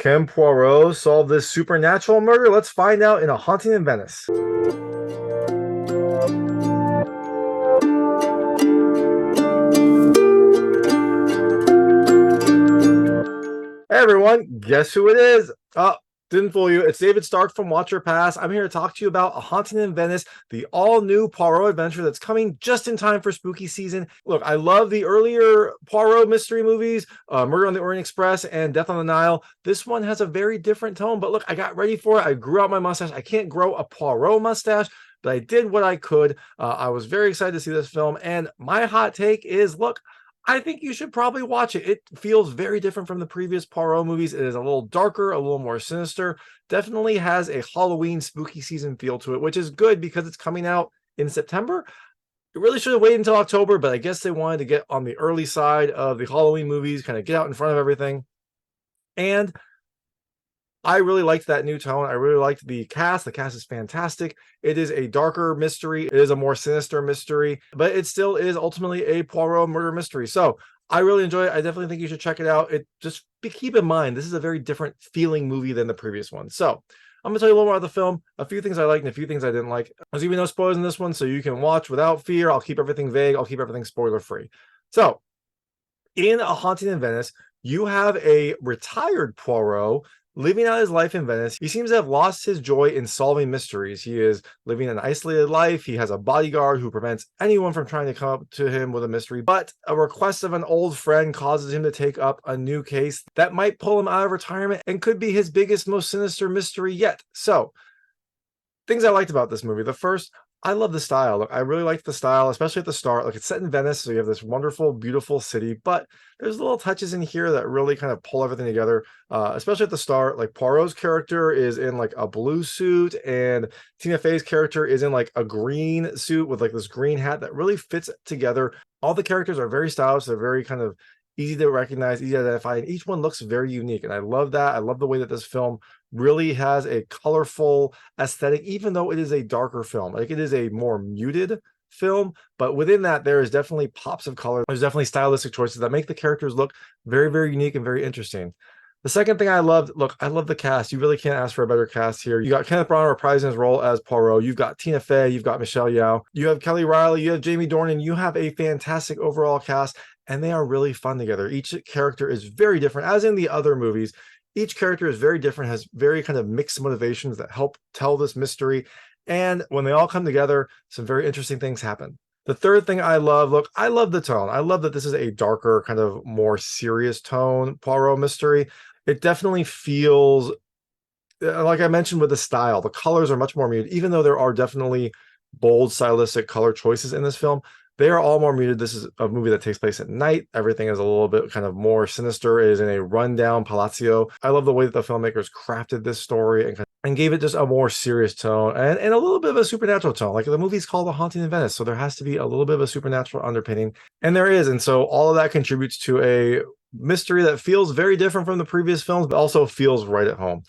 Can Poirot solve this supernatural murder? Let's find out in A Haunting in Venice. Hey everyone, guess who it is? Oh, didn't fool you. It's David Stark from Watch Your Pass. I'm here to talk to you about A Haunting in Venice, the all-new Poirot adventure that's coming just in time for spooky season. Look, I love the earlier Poirot mystery movies, Murder on the Orient Express and Death on the Nile. This one has a very different tone, but look, I got ready for it. I grew out my mustache. I can't grow a Poirot mustache, but I did what I could. I was very excited to see this film, and my hot take is, look, I think you should probably watch it. It feels very different from the previous Poirot movies. It is a little darker, a little more sinister. Definitely has a Halloween spooky season feel to it, which is good because it's coming out in September. It really should have waited until October, but I guess they wanted to get on the early side of the Halloween movies, kind of get out in front of everything. And I really liked that new tone. I really liked the cast. The cast is fantastic. It is a darker mystery. It is a more sinister mystery, but it still is ultimately a Poirot murder mystery. So I really enjoy it. I definitely think you should check it out. Keep in mind, this is a very different feeling movie than the previous one. So I'm gonna tell you a little more about the film, a few things I liked and a few things I didn't like. There's even no spoilers in this one, so you can watch without fear. I'll keep everything vague. I'll keep everything spoiler free. So in A Haunting in Venice, you have a retired Poirot living out his life in Venice. He seems to have lost his joy in solving mysteries. He is living an isolated life. He has a bodyguard who prevents anyone from trying to come up to him with a mystery. But a request of an old friend causes him to take up a new case that might pull him out of retirement and could be his biggest, most sinister mystery yet. So, things I liked about this movie. The first, I love the style. Look, I really liked the style, especially at the start. Like, it's set in Venice, so you have this wonderful, beautiful city, but there's little touches in here that really kind of pull everything together, especially at the start. Like, Poirot's character is in like a blue suit, and Tina Fey's character is in like a green suit with like this green hat that really fits together. All the characters are very stylish. They're very kind of easy to recognize, easy to identify, and each one looks very unique. And I love that. I love the way that this film really has a colorful aesthetic, even though it is a darker film. Like, it is a more muted film, but within that, there is definitely pops of color. There's definitely stylistic choices that make the characters look very, very unique and very interesting. The second thing I loved, look, I love the cast. You really can't ask for a better cast here. You got Kenneth Branagh reprising his role as Poirot. You've got Tina Fey. You've got Michelle Yeoh. You have Kelly Reilly. You have Jamie Dornan. You have a fantastic overall cast, and they are really fun together. Each character is very different, as in the other movies. Each character is very different, has very kind of mixed motivations that help tell this mystery. And when they all come together, some very interesting things happen. The third thing I love, look, I love the tone. I love that this is a darker, kind of more serious tone Poirot mystery. It definitely feels, like I mentioned with the style, the colors are much more muted, even though there are definitely bold stylistic color choices in this film. They are all more muted. This is a movie that takes place at night. Everything is a little bit kind of more sinister. It is in a rundown palazzo. I love the way that the filmmakers crafted this story and gave it just a more serious tone and a little bit of a supernatural tone. Like, the movie's called A Haunting in Venice, so there has to be a little bit of a supernatural underpinning. And there is. And so all of that contributes to a mystery that feels very different from the previous films, but also feels right at home.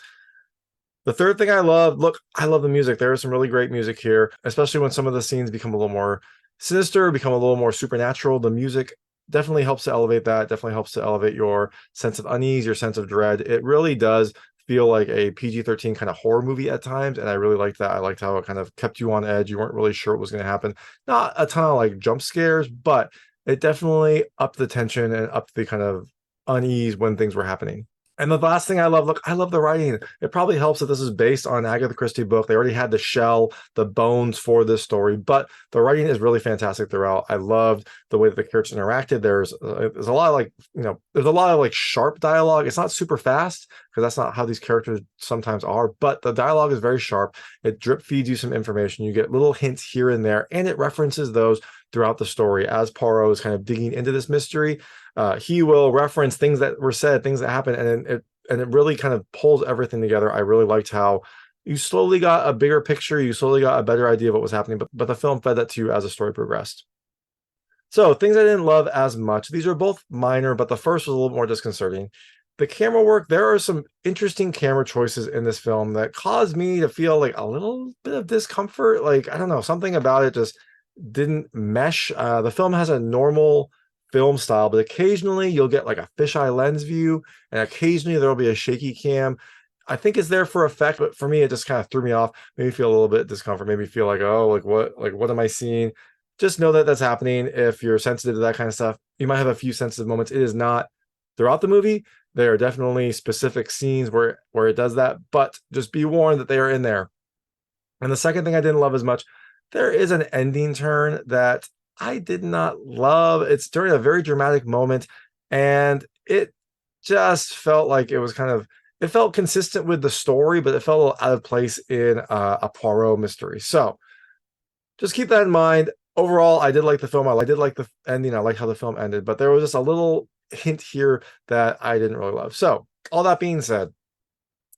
The third thing I love, look, I love the music. There is some really great music here, especially when some of the scenes become a little more sinister, become a little more supernatural. The music definitely helps to elevate that, definitely helps to elevate your sense of unease, your sense of dread. It really does feel like a PG-13 kind of horror movie at times, and I really liked that. I liked how it kind of kept you on edge. You weren't really sure what was going to happen. Not a ton of like jump scares, but it definitely upped the tension and upped the kind of unease when things were happening. And the last thing I love, look, I love the writing. It probably helps that this is based on an Agatha Christie book. They already had the shell, the bones for this story, but the writing is really fantastic throughout. I loved the way that the characters interacted. There's a lot of like, there's a lot of like sharp dialogue. It's not super fast because that's not how these characters sometimes are, but the dialogue is very sharp. It drip feeds you some information. You get little hints here and there, and it references those throughout the story as Poirot is kind of digging into this mystery. He will reference things that were said, things that happened, and it really kind of pulls everything together. I really liked how you slowly got a bigger picture, you slowly got a better idea of what was happening, but the film fed that to you as the story progressed. So, things I didn't love as much. These are both minor, but the first was a little more disconcerting. The camera work, there are some interesting camera choices in this film that caused me to feel like a little bit of discomfort. Like, I don't know, something about it just didn't mesh. The film has a normal film style, but occasionally you'll get like a fisheye lens view, and occasionally there'll be a shaky cam. I think it's there for effect, but for me, it just kind of threw me off, made me feel a little bit discomfort, made me feel like, oh, like what am I seeing? Just know that that's happening. If you're sensitive to that kind of stuff, you might have a few sensitive moments. It is not throughout the movie. There are definitely specific scenes where it does that, but just be warned that they are in there. And the second thing I didn't love as much, there is an ending turn that I did not love. It's during a very dramatic moment, and it just felt like it was kind of, it felt consistent with the story, but it felt a little out of place in a Poirot mystery. So just keep that in mind. Overall, I did like the film. I did like the ending. I like how the film ended, but there was just a little hint here that I didn't really love. So all that being said,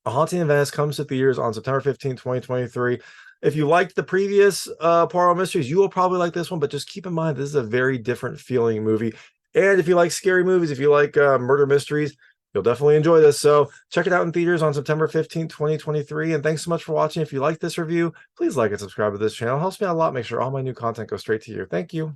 A Haunting in Venice comes to theaters on September 15th, 2023. If you liked the previous Poirot mysteries, you will probably like this one, but just keep in mind, this is a very different feeling movie. And if you like scary movies, if you like murder mysteries, you'll definitely enjoy this. So check it out in theaters on September 15th, 2023. And thanks so much for watching. If you like this review, please like and subscribe to this channel. It helps me out a lot. Make sure all my new content goes straight to you. Thank you.